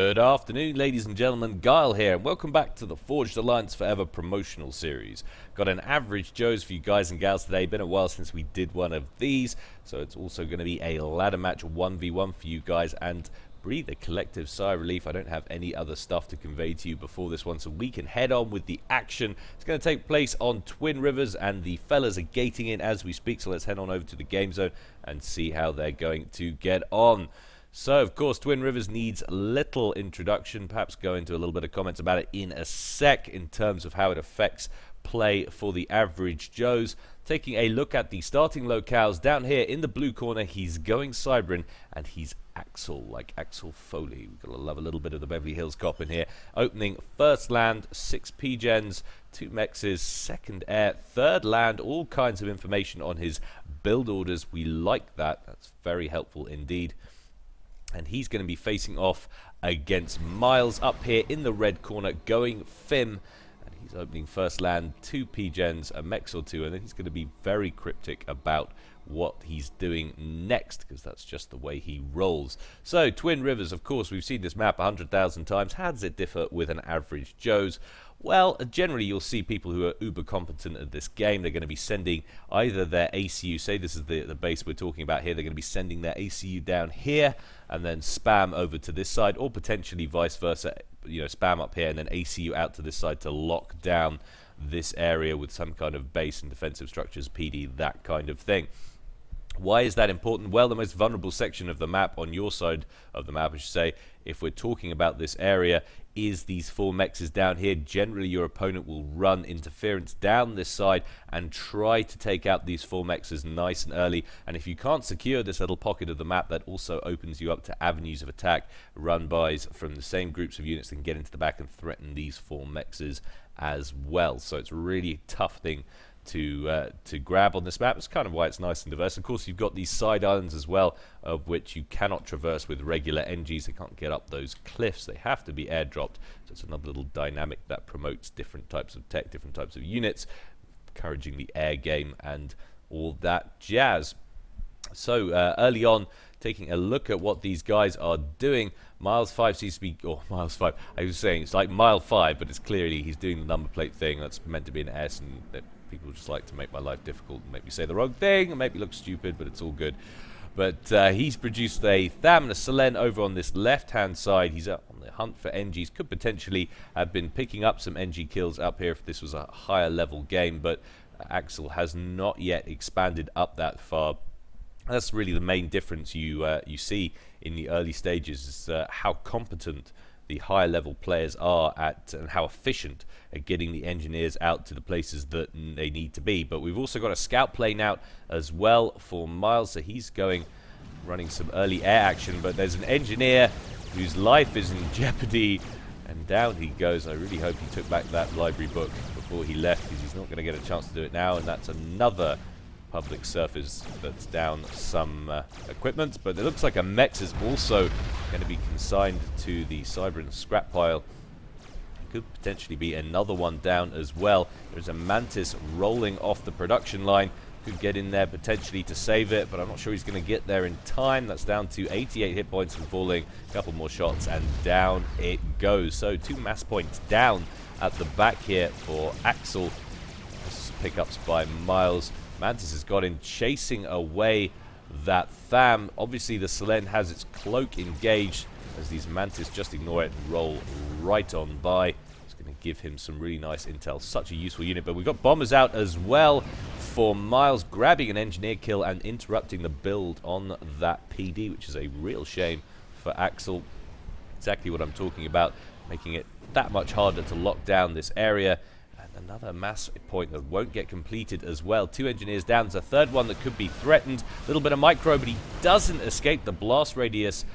Good afternoon, ladies and gentlemen. Gyle here, and welcome back to the Forged Alliance Forever promotional series. Got an average Joes for you guys and gals today. Been a while since we did one of these, so it's also going to be a ladder match 1v1 for you guys. And breathe a collective sigh of relief. I don't have any other stuff to convey to you before this one, so we can head on with the action. It's going to take place on Twin Rivers, and the fellas are gating in as we speak, so let's head on over to the game zone and see how they're going to get on. So, of course, Twin Rivers needs little introduction. Perhaps go into a little bit of comments about it in a sec in terms of how it affects play for the average Joes. Taking a look at the starting locales, down here in the blue corner, he's going Cybrin, and he's Axel, like Axel Foley. We've got to love a little bit of the Beverly Hills Cop in here. Opening first land, 6 P-Gens, 2 Mexes, second air, third land, all kinds of information on his build orders. We like that. That's very helpful indeed. And he's going to be facing off against Miles up here in the red corner, going Fim. And he's opening first land, 2 P-Gens, a Mex or 2, and then he's going to be very cryptic about what he's doing next, because that's just the way he rolls. So, Twin Rivers, of course, we've seen this map 100,000 times. How does it differ with an average Joe's? Well, generally you'll see people who are uber competent at this game. They're going to be sending either their ACU, say this is the base we're talking about here, they're going to be sending their ACU down here and then spam over to this side, or potentially vice versa, you know, spam up here and then ACU out to this side to lock down this area with some kind of base and defensive structures, PD, that kind of thing. Why is that important? Well, the most vulnerable section of the map, on your side of the map, I should say, if we're talking about this area, is these 4 Mexes down here. Generally, your opponent will run interference down this side and try to take out these 4 Mexes nice and early. And if you can't secure this little pocket of the map, that also opens you up to avenues of attack, run-bys from the same groups of units that can get into the back and threaten these 4 Mexes as well. So it's a really tough thing to grab on this map. It's kind of why it's nice and diverse. Of course, you've got these side islands as well, of which you cannot traverse with regular NGs. They can't get up those cliffs. They have to be airdropped. So it's another little dynamic that promotes different types of tech, different types of units, encouraging the air game and all that jazz. So early on, taking a look at what these guys are doing, Mile5 seems to be, or Mile5, I was saying it's like Mile5, but it's clearly he's doing the number plate thing. That's meant to be an S, and people just like to make my life difficult and make me say the wrong thing and make me look stupid, but it's all good. But he's produced a Tham and a Selen over on this left-hand side. He's up on the hunt for NGs. Could potentially have been picking up some NG kills up here if this was a higher level game, but Axel has not yet expanded up that far. That's really the main difference you see in the early stages, is how competent the higher level players are at, and how efficient at getting the engineers out to the places that they need to be. But we've also got a scout plane out as well for Miles, so he's running some early air action, but there's an engineer whose life is in jeopardy, and down he goes. I really hope he took back that library book before he left, because he's not going to get a chance to do it now, and that's another public surface that's down some equipment. But it looks like a Mex is also going to be consigned to the Cybrin scrap pile. Could potentially be another one down as well. There's a Mantis rolling off the production line. Could get in there potentially to save it, but I'm not sure he's going to get there in time. That's down to 88 hit points from falling. A couple more shots and down it goes. So 2 mass points down at the back here for Axel. Pickups by Miles. Mantis has got in chasing away that Tham. Obviously the Selen has its cloak engaged, as these Mantis just ignore it and roll right on by. It's going to give him some really nice intel. Such a useful unit. But we've got bombers out as well for Miles, grabbing an engineer kill and interrupting the build on that PD, which is a real shame for Axel. Exactly what I'm talking about, making it that much harder to lock down this area. Another mass point that won't get completed as well. 2 engineers down. There's a third one that could be threatened. A little bit of micro, but he doesn't escape the blast radius.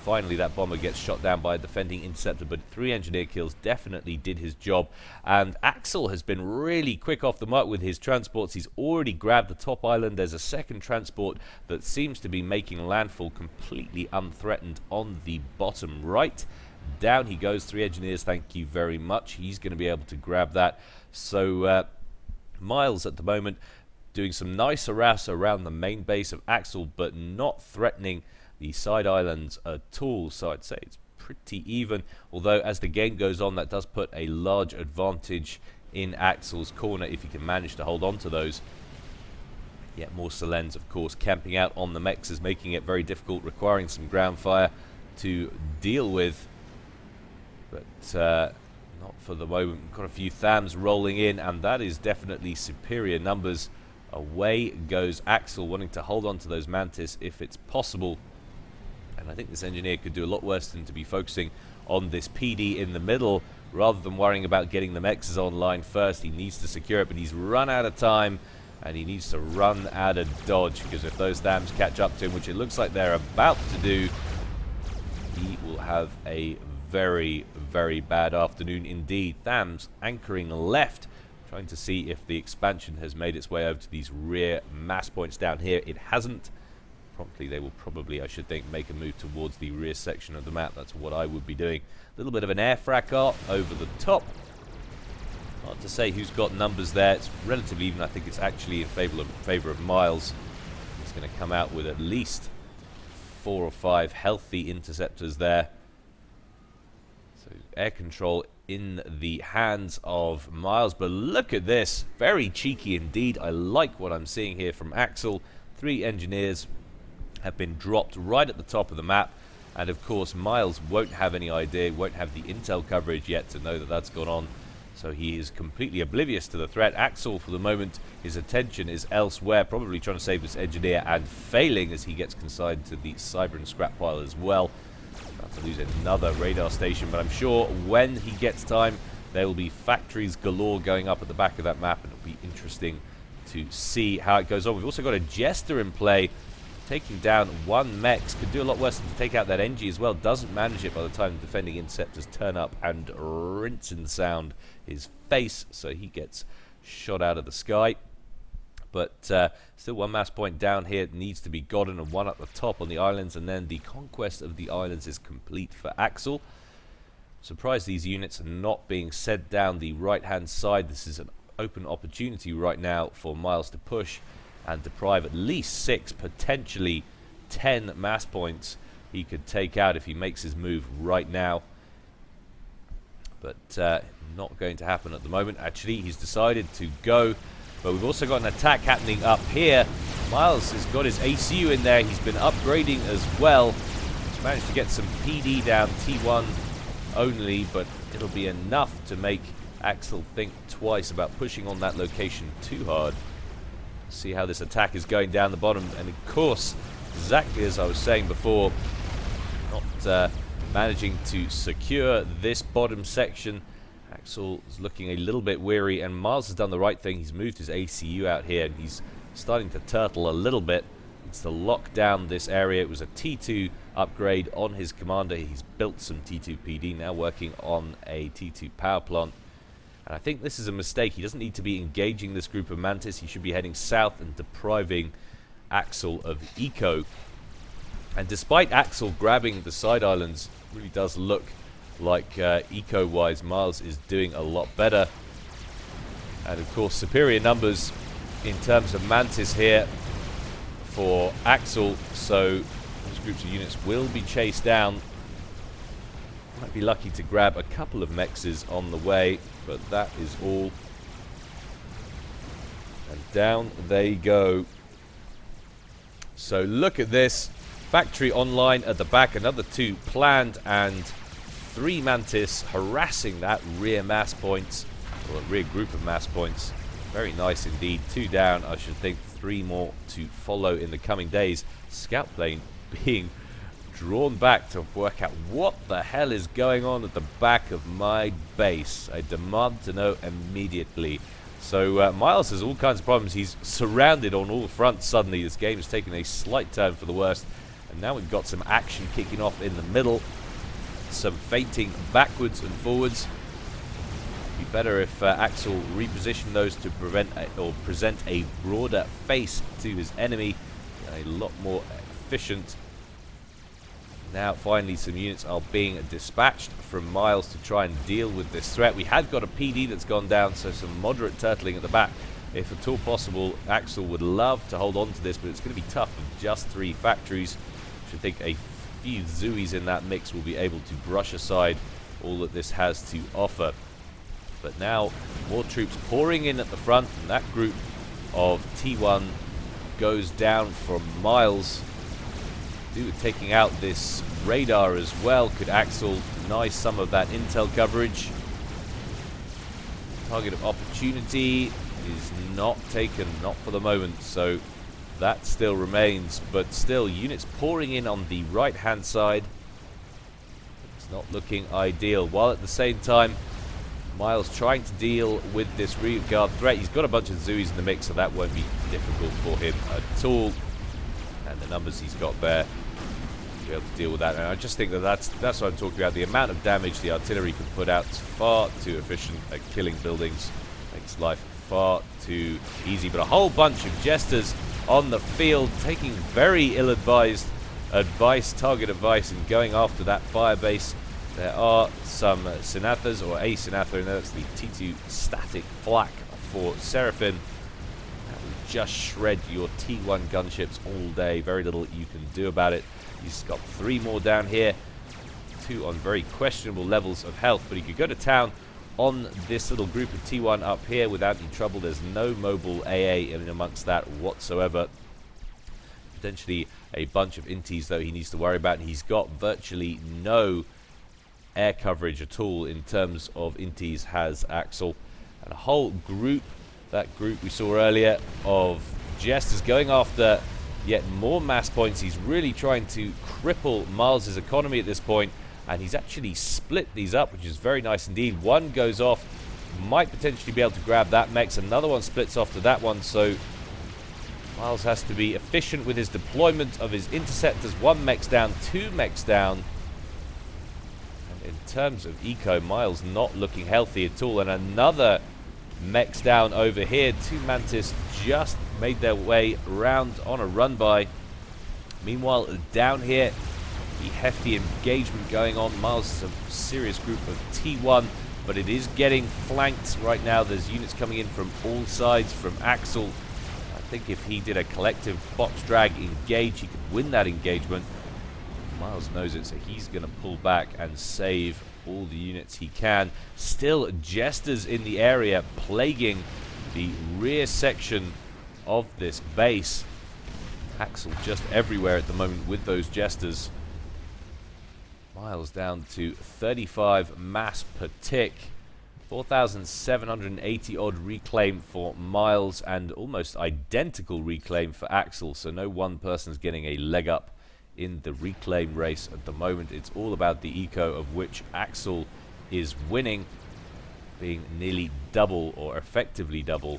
Finally, that bomber gets shot down by a defending interceptor, but 3 engineer kills definitely did his job. And Axel has been really quick off the mark with his transports. He's already grabbed the top island. There's a second transport that seems to be making landfall completely unthreatened on the bottom right. Down he goes, 3 engineers, thank you very much. He's going to be able to grab that. So Miles at the moment doing some nice harass around the main base of Axel, but not threatening the side islands at all. So I'd say it's pretty even, although as the game goes on, that does put a large advantage in Axel's corner if he can manage to hold on to those. Yet more Selens, of course, camping out on the mechs is making it very difficult, requiring some ground fire to deal with. But not for the moment. We've got a few Thams rolling in, and that is definitely superior numbers. Away goes Axel, wanting to hold on to those Mantis if it's possible. And I think this engineer could do a lot worse than to be focusing on this PD in the middle, rather than worrying about getting the mechs online first. He needs to secure it, but he's run out of time. And he needs to run out of dodge, because if those Thams catch up to him, which it looks like they're about to do, he will have a very, very bad afternoon indeed. Thams anchoring left, trying to see if the expansion has made its way over to these rear mass points down here. It hasn't. Promptly, they will probably, I should think, make a move towards the rear section of the map. That's what I would be doing. A little bit of an air fracas over the top. Hard to say who's got numbers there. It's relatively even. I think it's actually in favor of Miles. He's going to come out with at least 4 or 5 healthy interceptors there. So air control in the hands of Miles. But look at this. Very cheeky indeed. I like what I'm seeing here from Axel. 3 engineers have been dropped right at the top of the map. And of course, Miles won't have any idea, won't have the intel coverage yet to know that that's gone on. So he is completely oblivious to the threat. Axel, for the moment, his attention is elsewhere, probably trying to save this engineer, and failing as he gets consigned to the cyber and scrap pile as well. About to lose another radar station, but I'm sure when he gets time, there will be factories galore going up at the back of that map, and it'll be interesting to see how it goes on. We've also got a Jester in play, taking down 1 mech. Could do a lot worse than to take out that NG as well. Doesn't manage it by the time the defending interceptors turn up and rinse and sound his face, so he gets shot out of the sky. But still 1 mass point down here needs to be gotten, and 1 at the top on the islands, and then the conquest of the islands is complete for Axel. Surprised these units are not being sent down the right hand side. This is an open opportunity right now for Miles to push and deprive at least 6, potentially 10 mass points he could take out if he makes his move right now. But not going to happen at the moment. Actually, he's decided to go. But we've also got an attack happening up here. Miles has got his ACU in there. He's been upgrading as well. He's managed to get some PD down, T1 only, but it'll be enough to make Axel think twice about pushing on that location too hard. See how this attack is going down the bottom, and of course, exactly as I was saying before, not managing to secure this bottom section. Axel is looking a little bit weary, and Miles has done the right thing. He's moved his ACU out here, and he's starting to turtle a little bit. It's to lock down this area. It was a T2 upgrade on his commander. He's built some T2 PD, now working on a T2 power plant. And I think this is a mistake. He doesn't need to be engaging this group of Mantis. He should be heading south and depriving Axel of eco. And despite Axel grabbing the side islands, it really does look like eco-wise Miles is doing a lot better. And of course, superior numbers in terms of Mantis here for Axel. So those groups of units will be chased down. Might be lucky to grab a couple of mexes on the way, but that is all. And down they go. So look at this. Factory online at the back, another 2 planned, and 3 Mantis harassing that rear mass points, or a rear group of mass points. Very nice indeed. 2 down, I should think 3 more to follow in the coming days. Scout plane being drawn back to work out what the hell is going on at the back of my base. I demand to know immediately. So Miles has all kinds of problems. He's surrounded on all fronts suddenly. This game has taken a slight turn for the worst. And now we've got some action kicking off in the middle. Some feinting backwards and forwards. It'd be better if Axel repositioned those to prevent or present a broader face to his enemy. A lot more efficient. Now finally some units are being dispatched from Miles to try and deal with this threat. We have got a PD that's gone down, so some moderate turtling at the back. If at all possible, Axel would love to hold on to this, but it's going to be tough with just 3 factories. I should think a few Zooies in that mix will be able to brush aside all that this has to offer. But now, more troops pouring in at the front, and that group of T1 goes down from Miles. Dude, taking out this radar as well. Could Axel deny some of that intel coverage? Target of opportunity is not taken, not for the moment, so that still remains. But still, units pouring in on the right-hand side. It's not looking ideal, while at the same time Miles trying to deal with this rear guard threat. He's got a bunch of Zooies in the mix, so that won't be difficult for him at all. And the numbers he's got there, he'll be able to deal with that. And I just think that that's what I'm talking about. The amount of damage the artillery can put out is far too efficient at killing buildings. Makes life far too easy. But a whole bunch of jesters on the field, taking very ill-advised target advice, and going after that firebase. There are some Sinathas, or a Sinatha, and that's the T2 static flak for Seraphim. That will just shred your T1 gunships all day. Very little you can do about it. He's got 3 more down here. 2 on very questionable levels of health, but he could go to town on this little group of T1 up here without any trouble. There's no mobile AA in amongst that whatsoever. Potentially a bunch of inties, though, he needs to worry about, and he's got virtually no air coverage at all in terms of inties has Axel. And a whole group, that group we saw earlier, of jesters going after yet more mass points. He's really trying to cripple Miles' economy at this point, and he's actually split these up, which is very nice indeed. One goes off, might potentially be able to grab that mech. Another one splits off to that one, so Miles has to be efficient with his deployment of his interceptors. 1 mech's down, 2 mechs down. In terms of eco, Miles not looking healthy at all. And another mech's down over here. 2 Mantis just made their way around on a run by. Meanwhile, down here, the hefty engagement going on. Miles is a serious group of T1, but it is getting flanked right now. There's units coming in from all sides from Axel. I think if he did a collective box drag engage, he could win that engagement. Miles knows it, so he's going to pull back and save all the units he can. Still jesters in the area, plaguing the rear section of this base. Axel just everywhere at the moment with those jesters. Miles down to 35 mass per tick. 4,780 odd reclaim for Miles, and almost identical reclaim for Axel, so no one person's getting a leg up in the reclaim race at the moment. It's all about the eco, of which Axel is winning, being nearly double, or effectively double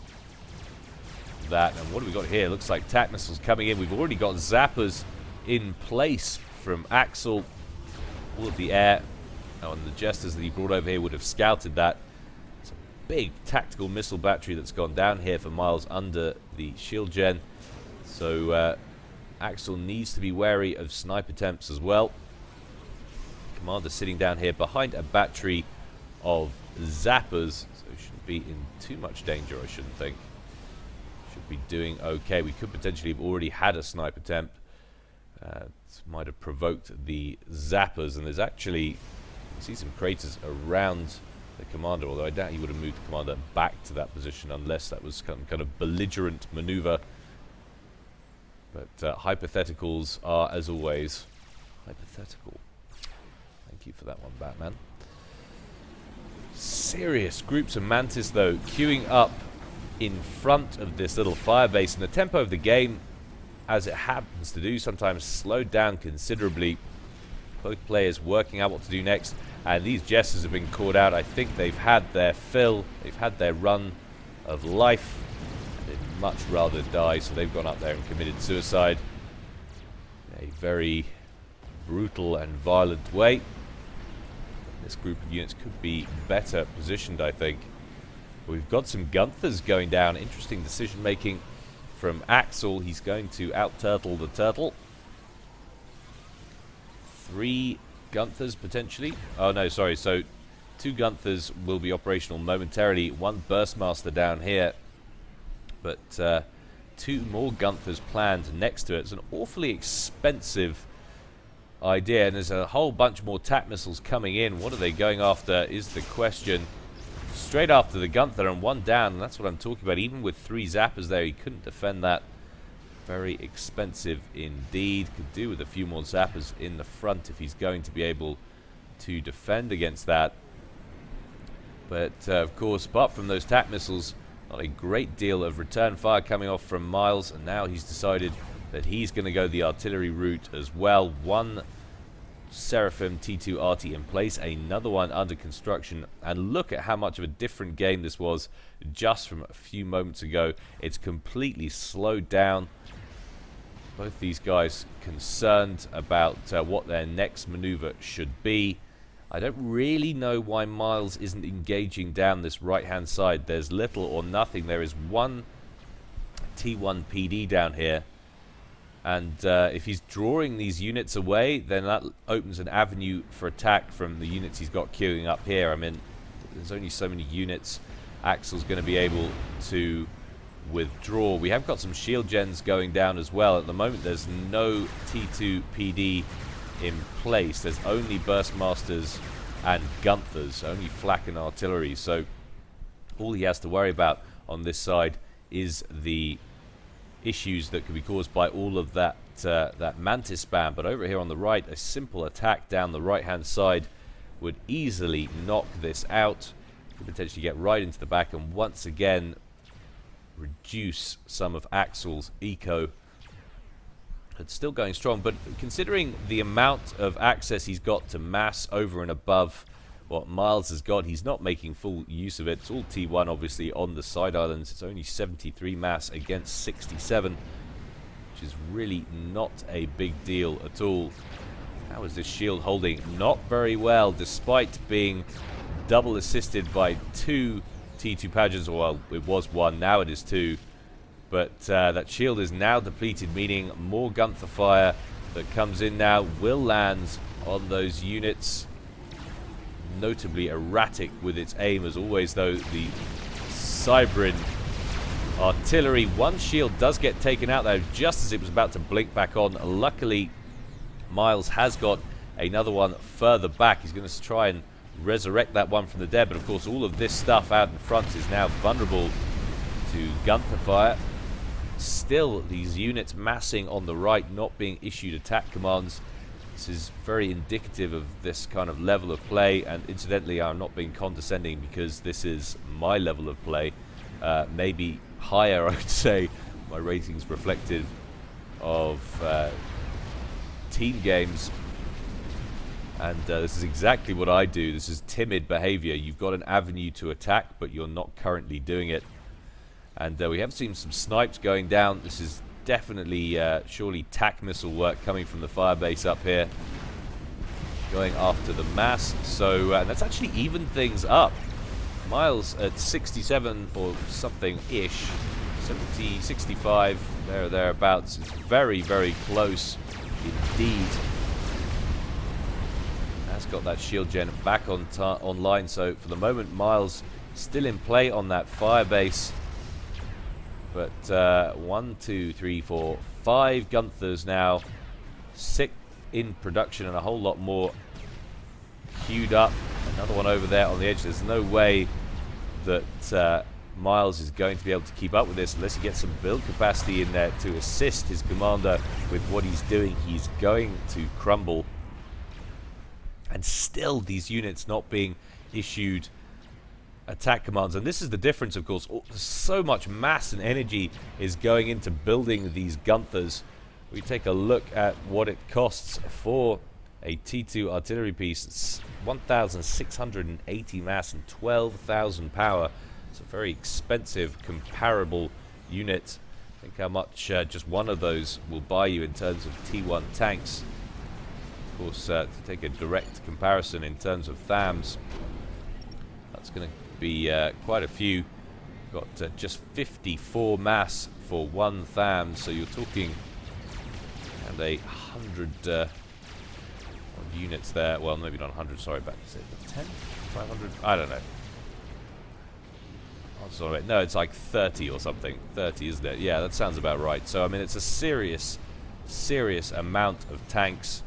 that. And what do we got here? Looks like TAC missiles coming in. We've already got zappers in place from Axel. All of the air and the jesters that he brought over here would have scouted that. It's a big tactical missile battery that's gone down here for Miles under the shield gen. So Axel needs to be wary of sniper attempts as well. Commander sitting down here behind a battery of zappers, so shouldn't be in too much danger, I shouldn't think. Should be doing okay. We could potentially have already had a sniper attempt. Might have provoked the zappers, and there's actually, I see some craters around the commander, although I doubt he would have moved the commander back to that position unless that was some kind of belligerent maneuver. But hypotheticals are, as always, hypothetical. Thank you for that one, Batman. Serious groups of Mantis, though, queuing up in front of this little firebase. And the tempo of the game, as it happens to do, sometimes slowed down considerably. Both players working out what to do next. And these jesters have been caught out. I think they've had their fill. They've had their run of life. They'd much rather die, so they've gone up there and committed suicide in a very brutal and violent way. This group of units could be better positioned, I think. We've got some Gunthers going down. Interesting decision making from Axel. He's going to out-turtle the turtle. 3 Gunthers potentially. Oh no, sorry. So 2 Gunthers will be operational momentarily. 1 Burstmaster down here. But 2 more Gunthers planned next to it. It's an awfully expensive idea. And there's a whole bunch more TAC missiles coming in. What are they going after is the question. Straight after the Gunther, and one down, and that's what I'm talking about. Even with 3 zappers there, he couldn't defend that. Very expensive indeed. Could do with a few more zappers in the front if he's going to be able to defend against that. But of course, apart from those TAC missiles, not a great deal of return fire coming off from Miles, and now he's decided that he's going to go the artillery route as well. One Seraphim T2 arty in place, another one under construction, and look at how much of a different game this was just from a few moments ago. It's completely slowed down. Both these guys concerned about what their next maneuver should be. I don't really know why Miles isn't engaging down this right-hand side. There's little or nothing. There is one T1 PD down here. And if he's drawing these units away, then that opens an avenue for attack from the units he's got queuing up here. I mean, there's only so many units Axel's going to be able to withdraw. We have got some shield gens going down as well. At the moment, there's no T2 PD in place. There's only Burstmasters and Gunthers, only flak and artillery. So all he has to worry about on this side is the issues that could be caused by all of that that Mantis spam. But over here on the right, a simple attack down the right hand side would easily knock this out. Could potentially get right into the back and once again reduce some of Axel's eco. It's still going strong, but considering the amount of access he's got to mass over and above what Miles has got, he's not making full use of it. It's all T1 obviously on the side islands. It's only 73 mass against 67, which is really not a big deal at all. How is this shield holding? Not very well, despite being double assisted by 2 T2 Pageants. Well, it was 1, now it is 2. But that shield is now depleted, meaning more Gunther fire that comes in now will land on those units. Notably erratic with its aim, as always, though. The Cybrin artillery, one shield does get taken out there just as it was about to blink back on. Luckily, Miles has got another one further back. He's going to try and resurrect that one from the dead, but of course all of this stuff out in front is now vulnerable to Gunther fire. Still, these units massing on the right, not being issued attack commands. This is very indicative of this kind of level of play, and incidentally, I'm not being condescending because this is my level of play. Maybe higher, I would say. My ratings reflective of team games. And this is exactly what I do. This is timid behavior. You've got an avenue to attack, but you're not currently doing it. And we have seen some snipes going down. This is definitely, surely, TAC missile work coming from the firebase up here. Going after the mass. So that's actually evened things up. Miles at 67 or something-ish. 70, 65, there or thereabouts. It's very, very close indeed. Has got that shield gen back online. So for the moment, Miles still in play on that firebase. But 1, 2, 3, 4, 5 Gunthers now. 6 in production and a whole lot more queued up. Another one over there on the edge. There's no way that Miles is going to be able to keep up with this unless he gets some build capacity in there to assist his commander with what he's doing. He's going to crumble. And still these units not being issued attack commands. And this is the difference, of course. So much mass and energy is going into building these Gunthers. We take a look at what it costs for a T2 artillery piece. It's 1,680 mass and 12,000 power. It's a very expensive comparable unit. Think how much just one of those will buy you in terms of T1 tanks. Of course, to take a direct comparison in terms of THAMs, that's going to be quite a few. Got just 54 mass for one THAM, so you're talking and 100 units there. Well, maybe not 100, sorry, but 10? 500? I don't know. Oh, sorry, no, it's like 30 or something. 30, isn't it? Yeah, that sounds about right. So, I mean, it's a serious amount of tanks.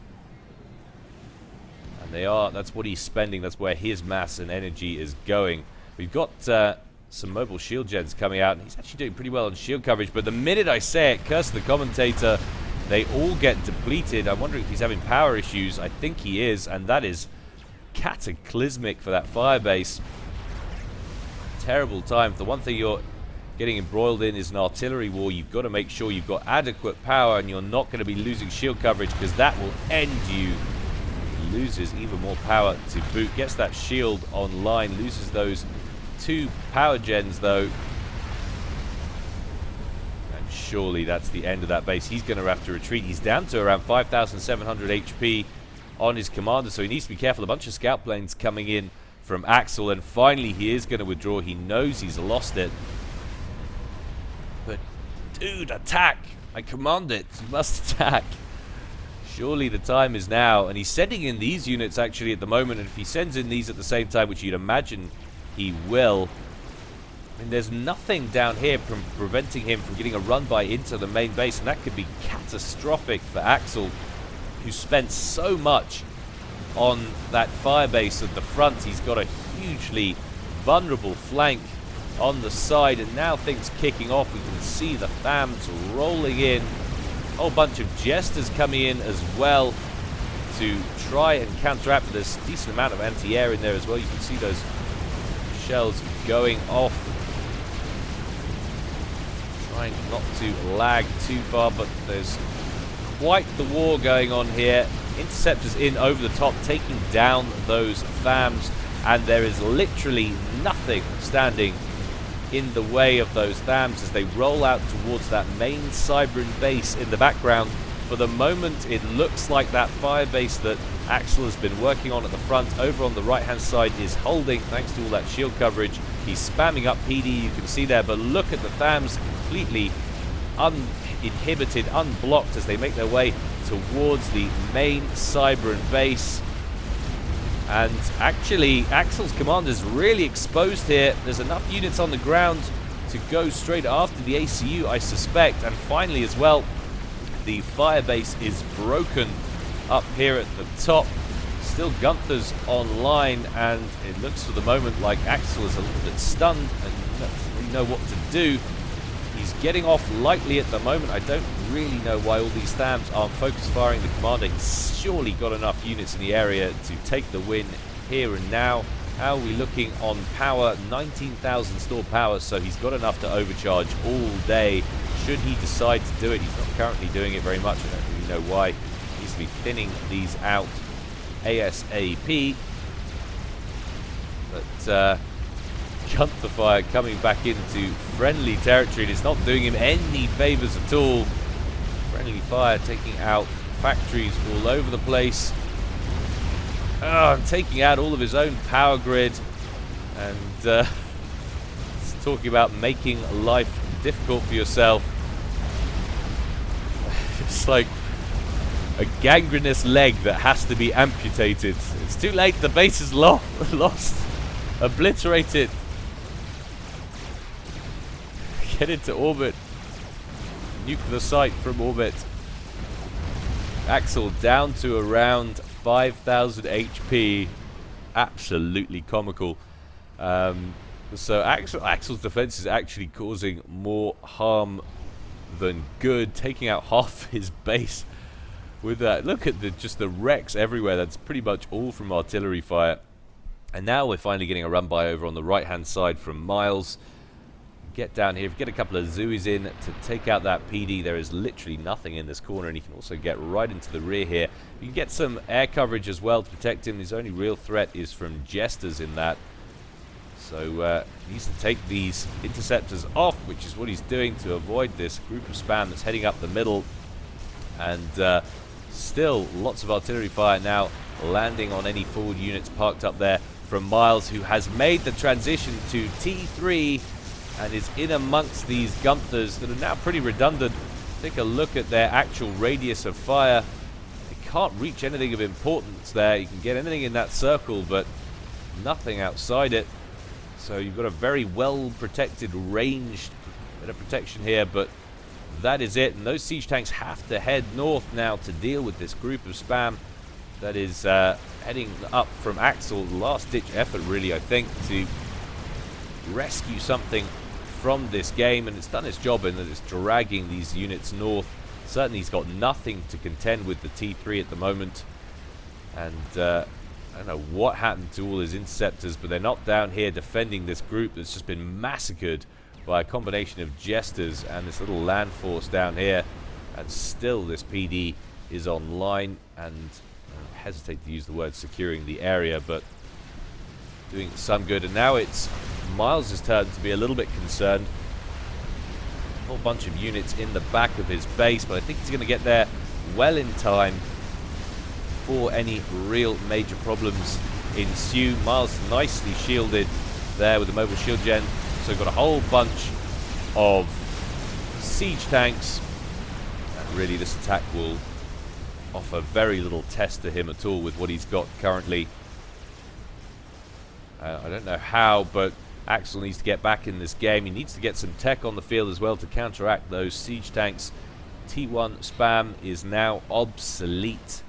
They are. That's what he's spending. That's where his mass and energy is going. We've got some mobile shield gens coming out, and he's actually doing pretty well on shield coverage. But the minute I say it, curse the commentator, they all get depleted. I'm wondering if he's having power issues. I think he is, and that is cataclysmic for that firebase. Terrible time. The one thing you're getting embroiled in is an artillery war. You've got to make sure you've got adequate power, and you're not going to be losing shield coverage, because that will end you. He loses even more power to boot. Gets that shield online. Loses those 2 power gens, though. And surely that's the end of that base. He's going to have to retreat. He's down to around 5,700 HP on his commander, so he needs to be careful. A bunch of scout planes coming in from Axel, and finally he is going to withdraw. He knows he's lost it. But, dude, attack! I command it. You must attack. Surely the time is now. And he's sending in these units, actually, at the moment. And if he sends in these at the same time, which you'd imagine he will, I mean, there's nothing down here from preventing him from getting a run-by into the main base. And that could be catastrophic for Axel, who spent so much on that firebase at the front. He's got a hugely vulnerable flank on the side, and now things kicking off. We can see the FAMs rolling in. A whole bunch of jesters coming in as well to try and counteract. There's a decent amount of anti-air in there as well. You can see those shells going off. Trying not to lag too far, but there's quite the war going on here. Interceptors in over the top, taking down those FAMs, and there is literally nothing standing in the way of those FAMs as they roll out towards that main Cybran base in the background. For the moment, it looks like that firebase that Axel has been working on at the front over on the right-hand side is holding, thanks to all that shield coverage. He's spamming up PD, you can see there, but look at the FAMs completely uninhibited, unblocked as they make their way towards the main Cybran base. And actually, Axel's command is really exposed here. There's enough units on the ground to go straight after the ACU, I suspect. And finally as well, the firebase is broken up here at the top. Still Gunther's online, and it looks for the moment like Axel is a little bit stunned and doesn't really know what to do. He's getting off lightly at the moment. I don't really know why all these FAMs aren't focus firing the commander. He's surely got enough units in the area to take the win here and now. How are we looking on power? 19,000 stored power, so he's got enough to overcharge all day should he decide to do it. He's not currently doing it very much. I don't really know why. He needs to be thinning these out ASAP. But Gunther fire coming back into friendly territory, and it's not doing him any favors at all. Friendly fire taking out factories all over the place. And taking out all of his own power grid. And talking about making life difficult for yourself. It's like a gangrenous leg that has to be amputated. It's too late, the base is lost. Obliterated. Get into orbit. Nuke the site from orbit. Axel down to around 5,000 HP. Absolutely comical. So Axel's defense is actually causing more harm than good, taking out half his base with that. Look at just the wrecks everywhere. That's pretty much all from artillery fire. And now we're finally getting a run by over on the right hand side from Miles. Get down here, get a couple of Zooies in to take out that PD. There is literally nothing in this corner, and he can also get right into the rear here. You can get some air coverage as well to protect him. His only real threat is from Jesters in that. So he needs to take these interceptors off, which is what he's doing to avoid this group of spam that's heading up the middle. And still lots of artillery fire now landing on any forward units parked up there from Miles, who has made the transition to T3 and is in amongst these Gunthers that are now pretty redundant. Take a look at their actual radius of fire. They can't reach anything of importance there. You can get anything in that circle, but nothing outside it. So you've got a very well protected, ranged bit of protection here, but that is it. And those siege tanks have to head north now to deal with this group of spam that is heading up from Axel. Last-ditch effort, really, I think, to rescue something from this game, and it's done its job in that it's dragging these units north. Certainly he's got nothing to contend with the T3 at the moment, and I don't know what happened to all his interceptors, but they're not down here defending this group that's just been massacred by a combination of jesters and this little land force down here. And still this PD is online, and I hesitate to use the word securing the area, but doing some good. And now it's Miles' turn to be a little bit concerned. A whole bunch of units in the back of his base, but I think he's going to get there well in time before any real major problems ensue. Miles nicely shielded there with the mobile shield gen. So got a whole bunch of siege tanks, and really this attack will offer very little test to him at all with what he's got currently. I don't know how, but Axel needs to get back in this game. He needs to get some tech on the field as well to counteract those siege tanks. T1 spam is now obsolete.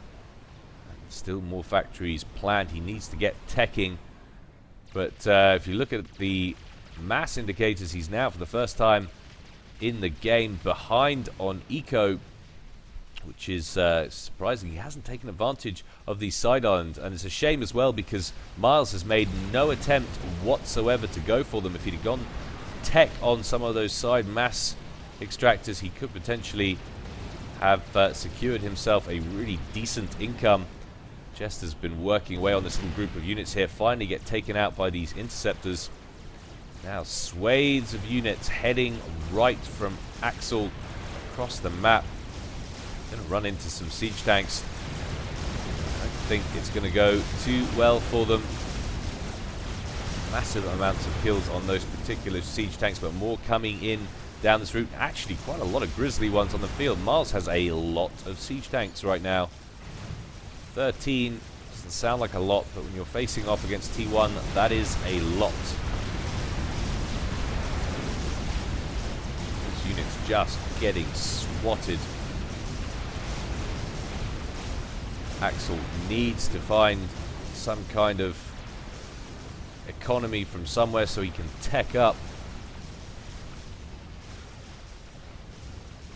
Still more factories planned. He needs to get teching. But if you look at the mass indicators, he's now for the first time in the game behind on eco, which is surprising. He hasn't taken advantage of these side islands, and it's a shame as well because Miles has made no attempt whatsoever to go for them. If he'd gone tech on some of those side mass extractors, he could potentially have secured himself a really decent income. Jester's been working away on this little group of units here, finally get taken out by these interceptors. Now swathes of units heading right from Axel across the map. Going to run into some siege tanks. I don't think it's going to go too well for them. Massive amounts of kills on those particular siege tanks, but more coming in down this route. Actually, quite a lot of grizzly ones on the field. Miles has a lot of siege tanks right now. 13 doesn't sound like a lot, but when you're facing off against T1, that is a lot. This unit's just getting swatted. Axel needs to find some kind of economy from somewhere so he can tech up.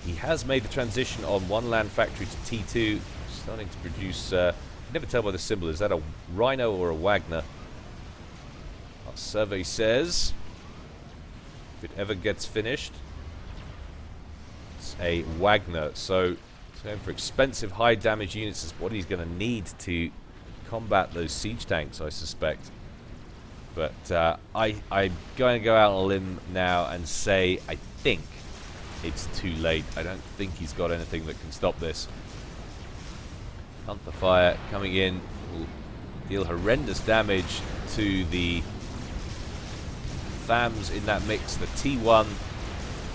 He has made the transition on one land factory to T2, starting to produce, you never tell by the symbol, is that a Rhino or a Wagner? Our survey says, if it ever gets finished, it's a Wagner. So he's going for expensive high damage units is what he's going to need to combat those siege tanks, I suspect. But I'm going to go out on a limb now and say I think it's too late. I don't think he's got anything that can stop this. Panther Fire coming in will deal horrendous damage to the FAMs in that mix. The T1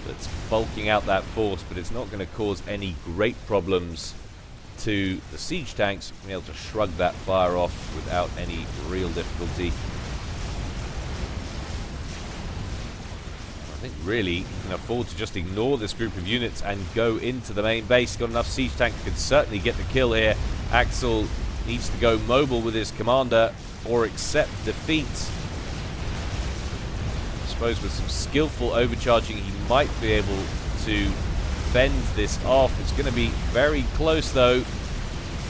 that's bulking out that force, but it's not going to cause any great problems to the siege tanks. Being able to shrug that fire off without any real difficulty. I think really he can afford to just ignore this group of units and go into the main base. Got enough siege tank could certainly get the kill here. Axel needs to go mobile with his commander or accept defeat. I suppose with some skillful overcharging he might be able to fend this off. It's going to be very close though.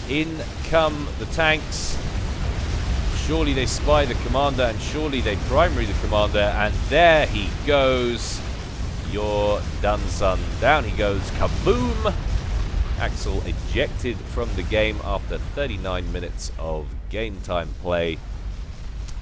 In come the tanks. Surely they spy the commander, and surely they primary the commander, and there he goes. You're done, son. Down he goes. Kaboom! Axel ejected from the game after 39 minutes of game time play.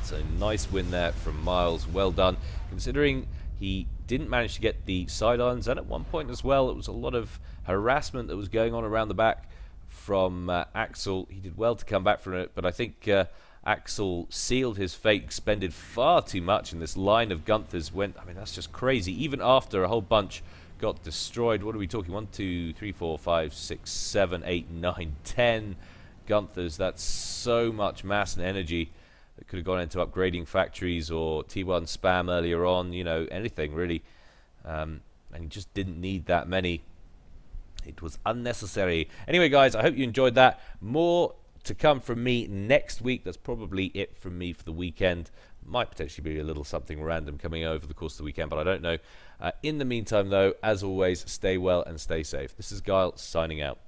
So nice win there from Miles. Well done. Considering he didn't manage to get the side islands, and at one point as well, it was a lot of harassment that was going on around the back from Axel. He did well to come back from it, but I think Axel sealed his fate, expended far too much, and this line of Gunthers went, I mean, that's just crazy. Even after a whole bunch got destroyed, what are we talking? 1, 2, 3, 4, 5, 6, 7, 8, 9, 10 Gunthers. That's so much mass and energy that could have gone into upgrading factories or T1 spam earlier on, you know, anything really. And he just didn't need that many. It was unnecessary. Anyway, guys, I hope you enjoyed that. More to come from me next week. That's probably it from me for the weekend. Might potentially be a little something random coming over the course of the weekend, but I don't know. In the meantime, though, as always, stay well and stay safe. This is Gyle signing out.